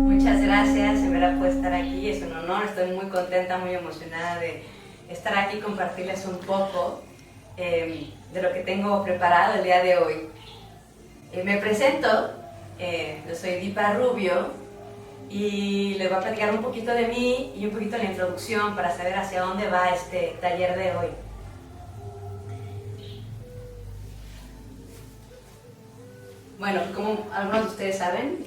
Muchas gracias, en verdad, por estar aquí. Es un honor, estoy muy contenta, muy emocionada de estar aquí y compartirles un poco de lo que tengo preparado el día de hoy. Me presento, yo soy Dipa Rubio y les voy a platicar un poquito de mí y un poquito de la introducción para saber hacia dónde va este taller de hoy. Bueno, como algunos de ustedes saben,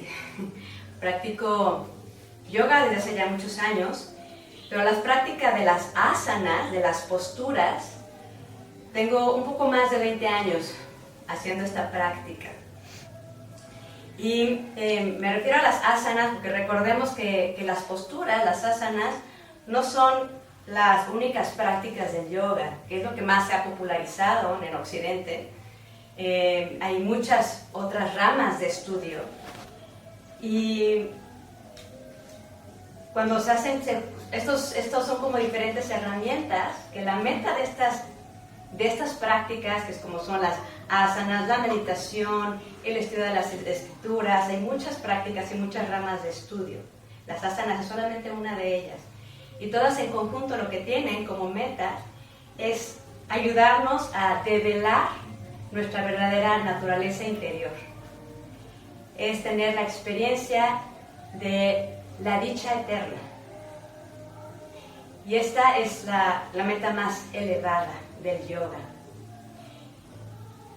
practico yoga desde hace ya muchos años, pero las prácticas de las asanas, de las posturas, tengo un poco más de 20 años haciendo esta práctica. Y me refiero a las asanas porque recordemos que las posturas, las asanas, no son las únicas prácticas del yoga, que es lo que más se ha popularizado en Occidente. Hay muchas otras ramas de estudio y cuando se hacen, estos son como diferentes herramientas que la meta de estas prácticas, que es como son las asanas, la meditación, el estudio de las escrituras, hay muchas prácticas y muchas ramas de estudio. Las asanas es solamente una de ellas. Y todas en conjunto lo que tienen como meta es ayudarnos a develar nuestra verdadera naturaleza interior. Es tener la experiencia de la dicha eterna. Y esta es la meta más elevada del yoga.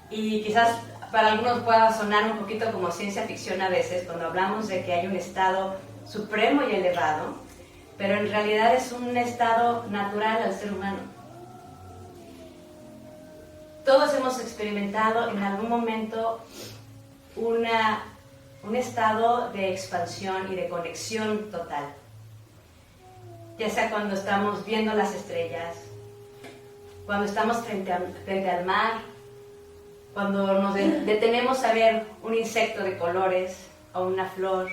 Y quizás para algunos pueda sonar un poquito como ciencia ficción a veces, cuando hablamos de que hay un estado supremo y elevado, pero en realidad es un estado natural al ser humano. Todos hemos experimentado en algún momento un estado de expansión y de conexión total. Ya sea cuando estamos viendo las estrellas, cuando estamos frente al mar, cuando nos detenemos a ver un insecto de colores o una flor,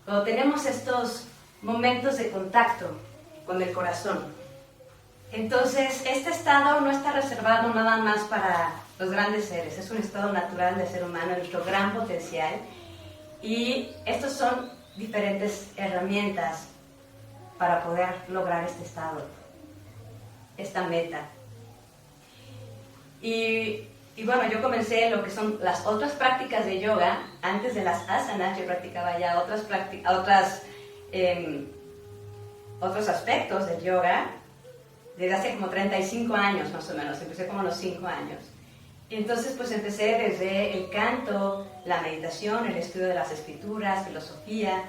cuando tenemos estos momentos de contacto con el corazón. Entonces, este estado no está reservado nada más para los grandes seres, es un estado natural del ser humano, nuestro gran potencial, y estos son diferentes herramientas para poder lograr este estado, esta meta. Y bueno, yo comencé lo que son las otras prácticas de yoga. Antes de las asanas yo practicaba ya otros aspectos del yoga desde hace como 35 años más o menos. Empecé como a los 5 años. Y entonces pues empecé desde el canto, la meditación, el estudio de las escrituras, filosofía.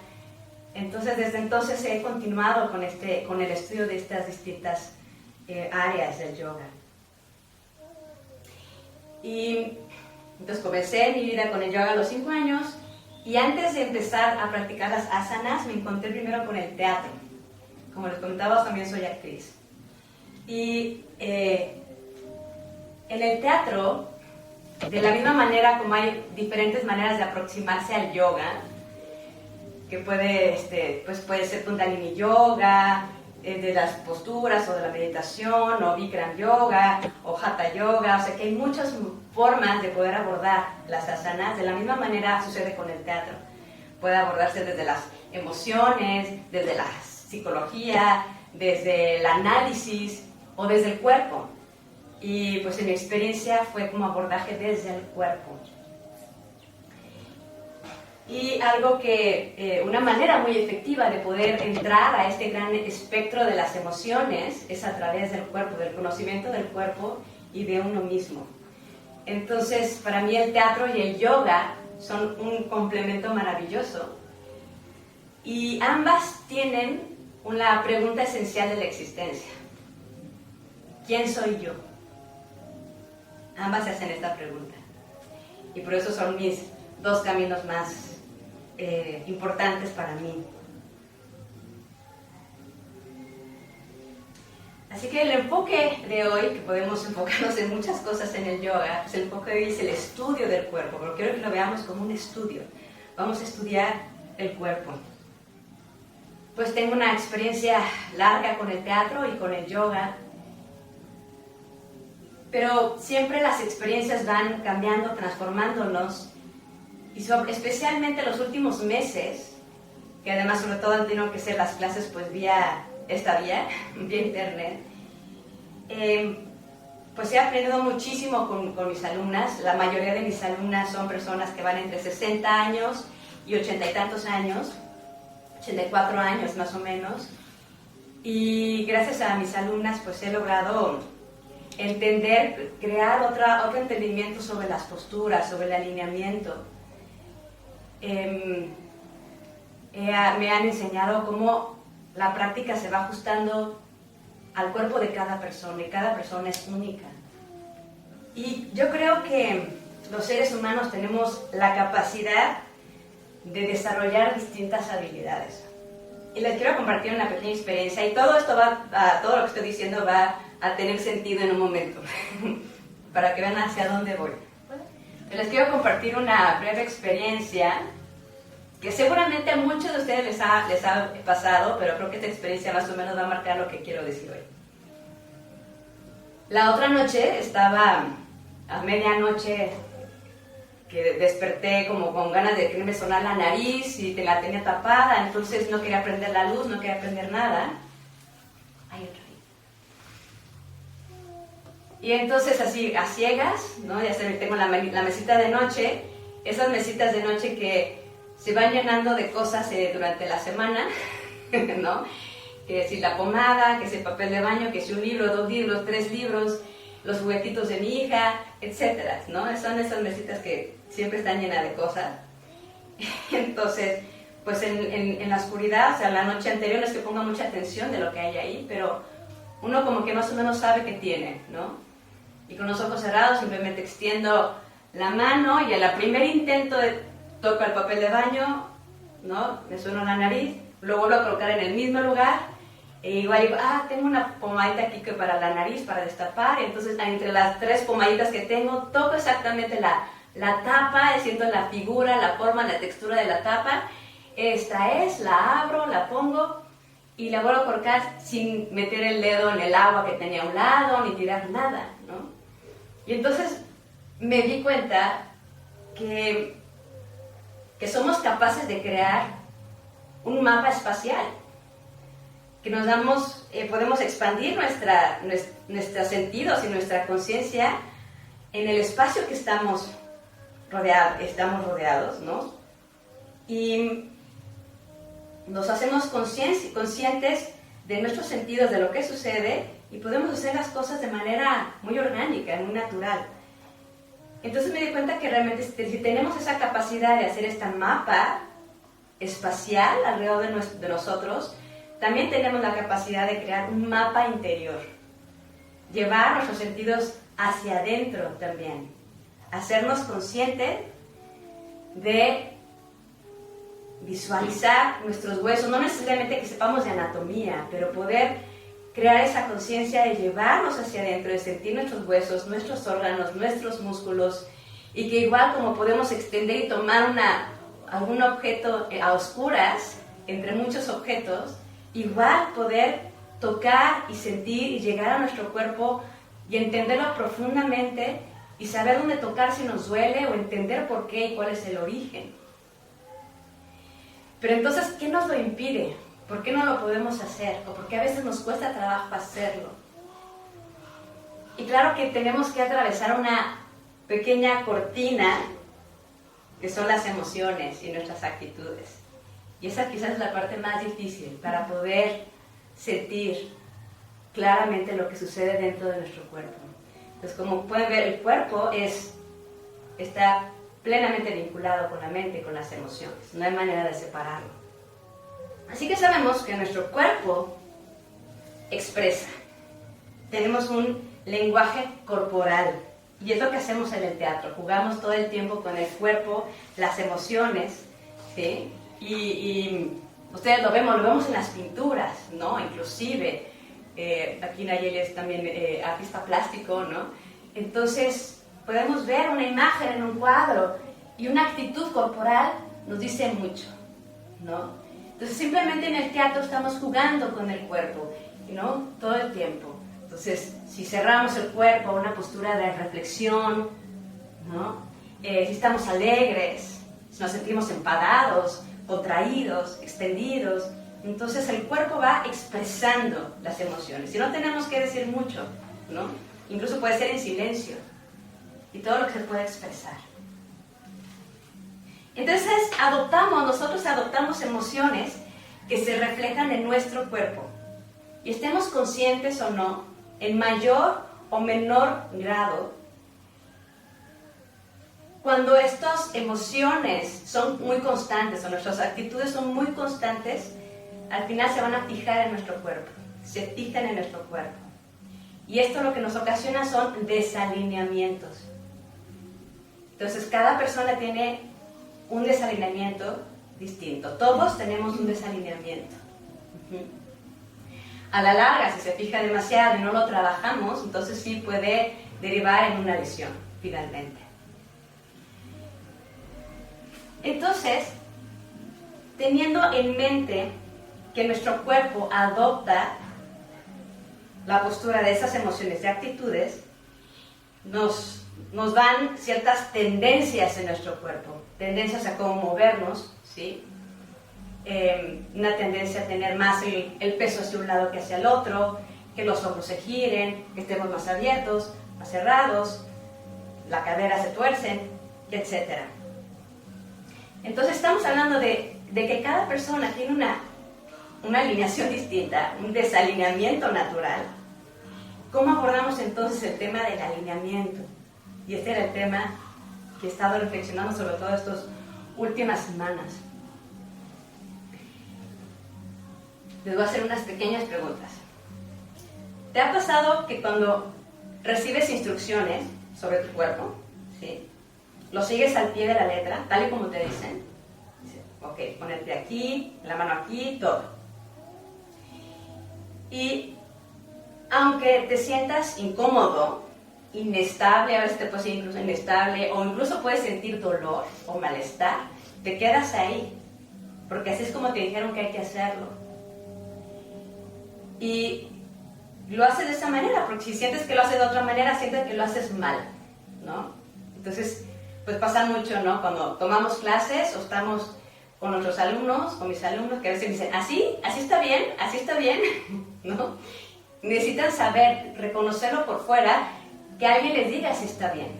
Entonces desde entonces he continuado con el estudio de estas distintas áreas del yoga. Y entonces comencé mi vida con el yoga a los 5 años, y antes de empezar a practicar las asanas me encontré primero con el teatro. Como les comentaba, también soy actriz. Y en el teatro, de la misma manera como hay diferentes maneras de aproximarse al yoga, que puede ser Kundalini Yoga, de las posturas o de la meditación, o Bikram Yoga, o Hatha Yoga, o sea que hay muchas formas de poder abordar las asanas. De la misma manera sucede con el teatro. Puede abordarse desde las emociones, desde la psicología, desde el análisis o desde el cuerpo. Y pues en mi experiencia fue como abordaje desde el cuerpo. Y una manera muy efectiva de poder entrar a este gran espectro de las emociones es a través del cuerpo, del conocimiento del cuerpo y de uno mismo. Entonces, para mí el teatro y el yoga son un complemento maravilloso, y ambas tienen una pregunta esencial de la existencia. ¿Quién soy yo? Ambas se hacen esta pregunta, y por eso son mis dos caminos más importantes para mí. Así que el enfoque de hoy, que podemos enfocarnos en muchas cosas en el yoga, pues el enfoque de hoy es el estudio del cuerpo, pero quiero que lo veamos como un estudio. Vamos a estudiar el cuerpo. Pues tengo una experiencia larga con el teatro y con el yoga, pero siempre las experiencias van cambiando, transformándonos, y especialmente los últimos meses, que además sobre todo han tenido que ser las clases pues vía internet, pues he aprendido muchísimo con mis alumnas. La mayoría de mis alumnas son personas que van entre 60 años y 80 y tantos años, 84 años más o menos, y gracias a mis alumnas pues he logrado entender, crear otro entendimiento sobre las posturas, sobre el alineamiento. Me han enseñado cómo la práctica se va ajustando al cuerpo de cada persona, y cada persona es única. Y yo creo que los seres humanos tenemos la capacidad de desarrollar distintas habilidades. Y les quiero compartir una pequeña experiencia, y todo esto todo lo que estoy diciendo va a tener sentido en un momento, para que vean hacia dónde voy. Les quiero compartir una breve experiencia que seguramente a muchos de ustedes les ha pasado, pero creo que esta experiencia más o menos va a marcar lo que quiero decir hoy. La otra noche estaba a medianoche, que desperté como con ganas de que me sonara la nariz y la tenía tapada, entonces no quería prender la luz, no quería prender nada. Hay otra ahí. Y entonces así, a ciegas, ¿no? Ya tengo la mesita de noche, esas mesitas de noche que se van llenando de cosas durante la semana, ¿no? Que si la pomada, que si el papel de baño, que si un libro, 2 libros, 3 libros, los juguetitos de mi hija, etcétera, ¿no? Son esas mesitas que siempre están llenas de cosas. Entonces, pues en la oscuridad, o sea, la noche anterior no es que ponga mucha atención de lo que hay ahí, pero uno como que más o menos sabe qué tiene, ¿no? Y con los ojos cerrados simplemente extiendo la mano, y al primer intento toco el papel de baño, ¿no? Me sueno la nariz, lo vuelvo a colocar en el mismo lugar, e igual digo, tengo una pomadita aquí que para la nariz, para destapar, y entonces entre las 3 pomaditas que tengo, toco exactamente la tapa, siento la figura, la forma, la textura de la tapa. Esta es, la abro, la pongo, y la vuelvo a colocar sin meter el dedo en el agua que tenía a un lado, ni tirar nada, ¿no? Y entonces me di cuenta que somos capaces de crear un mapa espacial, que podemos expandir nuestros sentidos y nuestra conciencia en el espacio que estamos rodeados, ¿no? Y nos hacemos conscientes de nuestros sentidos, de lo que sucede, y podemos hacer las cosas de manera muy orgánica, muy natural. Entonces me di cuenta que realmente si tenemos esa capacidad de hacer este mapa espacial alrededor de nosotros, también tenemos la capacidad de crear un mapa interior, llevar nuestros sentidos hacia adentro también, hacernos conscientes de visualizar nuestros huesos, no necesariamente que sepamos de anatomía, pero poder crear esa conciencia de llevarnos hacia adentro, de sentir nuestros huesos, nuestros órganos, nuestros músculos, y que igual como podemos extender y tomar algún objeto a oscuras, entre muchos objetos, igual poder tocar y sentir y llegar a nuestro cuerpo y entenderlo profundamente y saber dónde tocar si nos duele, o entender por qué y cuál es el origen. Pero entonces, ¿qué nos lo impide? ¿Por qué no lo podemos hacer? ¿O por qué a veces nos cuesta trabajo hacerlo? Y claro que tenemos que atravesar una pequeña cortina, que son las emociones y nuestras actitudes. Y esa quizás es la parte más difícil para poder sentir claramente lo que sucede dentro de nuestro cuerpo. Entonces, como pueden ver, el cuerpo está plenamente vinculado con la mente y con las emociones. No hay manera de separarlo. Así que sabemos que nuestro cuerpo expresa. Tenemos un lenguaje corporal. Y es lo que hacemos en el teatro. Jugamos todo el tiempo con el cuerpo, las emociones, ¿sí? Y ustedes lo vemos en las pinturas, ¿no? Inclusive, aquí Nayeli es también artista plástico, ¿no? Entonces, podemos ver una imagen en un cuadro, y una actitud corporal nos dice mucho, ¿no? Entonces, simplemente en el teatro estamos jugando con el cuerpo, ¿no? Todo el tiempo. Entonces, si cerramos el cuerpo a una postura de reflexión, ¿no? Si estamos alegres, si nos sentimos enfadados, contraídos, extendidos, entonces el cuerpo va expresando las emociones. Y no tenemos que decir mucho, ¿no? Incluso puede ser en silencio. Y todo lo que se puede expresar. Entonces, nosotros adoptamos emociones que se reflejan en nuestro cuerpo. Y estemos conscientes o no, en mayor o menor grado, cuando estas emociones son muy constantes o nuestras actitudes son muy constantes, al final se van a fijar en nuestro cuerpo, se fijan en nuestro cuerpo. Y esto lo que nos ocasiona son desalineamientos. Entonces, cada persona tiene un desalineamiento distinto. Todos tenemos un desalineamiento. A la larga, si se fija demasiado y no lo trabajamos, entonces sí puede derivar en una lesión, finalmente. Entonces, teniendo en mente que nuestro cuerpo adopta la postura de esas emociones y actitudes, nos dan ciertas tendencias en nuestro cuerpo, tendencias a cómo movernos, ¿sí? Una tendencia a tener más el peso hacia un lado que hacia el otro, que los ojos se giren, que estemos más abiertos, más cerrados, la cadera se tuercen, etc. Entonces estamos hablando de que cada persona tiene una alineación distinta, un desalineamiento natural. ¿Cómo abordamos entonces el tema del alineamiento? Y este era el tema que he estado reflexionando sobre todo estas últimas semanas. Les voy a hacer unas pequeñas preguntas. ¿Te ha pasado que cuando recibes instrucciones sobre tu cuerpo, ¿sí?, lo sigues al pie de la letra, tal y como te dicen? Dice, ok, ponerte aquí, la mano aquí, todo. Y aunque te sientas incómodo, inestable, a veces te puedes sentir incluso inestable, o incluso puedes sentir dolor o malestar, te quedas ahí, porque así es como te dijeron que hay que hacerlo. Y lo haces de esa manera, porque si sientes que lo haces de otra manera, sientes que lo haces mal, ¿no? Entonces, pues pasa mucho, ¿no? Cuando tomamos clases o estamos con nuestros alumnos, con mis alumnos, que a veces dicen, ¿así está bien, ¿no? Necesitan saber, reconocerlo por fuera, que alguien les diga si está bien.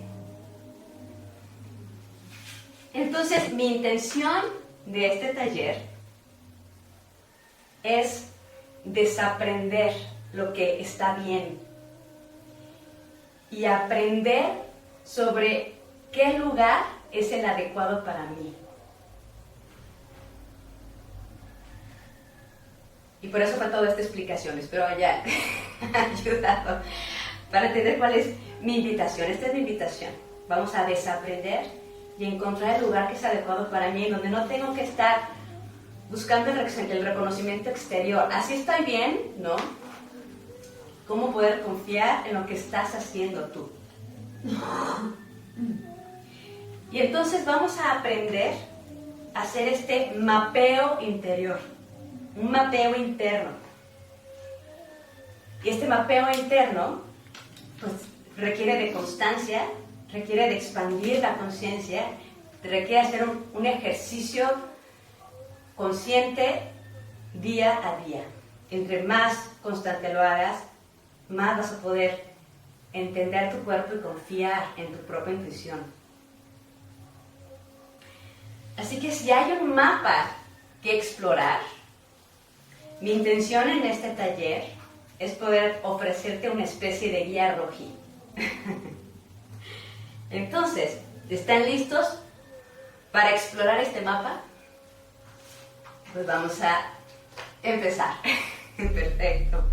Entonces, mi intención de este taller es desaprender lo que está bien y aprender sobre qué lugar es el adecuado para mí. Y por eso fue toda esta explicación. Espero haya ayudado para entender cuál es mi invitación. Esta es mi invitación. Vamos a desaprender y encontrar el lugar que es adecuado para mí, donde no tengo que estar buscando el reconocimiento exterior. Así estoy bien, ¿no? ¿Cómo poder confiar en lo que estás haciendo tú? Y entonces vamos a aprender a hacer este mapeo interior, un mapeo interno. Y este mapeo interno, pues, requiere de constancia, requiere de expandir la conciencia, requiere hacer un ejercicio consciente día a día. Entre más constante lo hagas, más vas a poder entender tu cuerpo y confiar en tu propia intuición. Así que si hay un mapa que explorar, mi intención en este taller es poder ofrecerte una especie de guía roji. Entonces, ¿están listos para explorar este mapa? Pues vamos a empezar. Perfecto.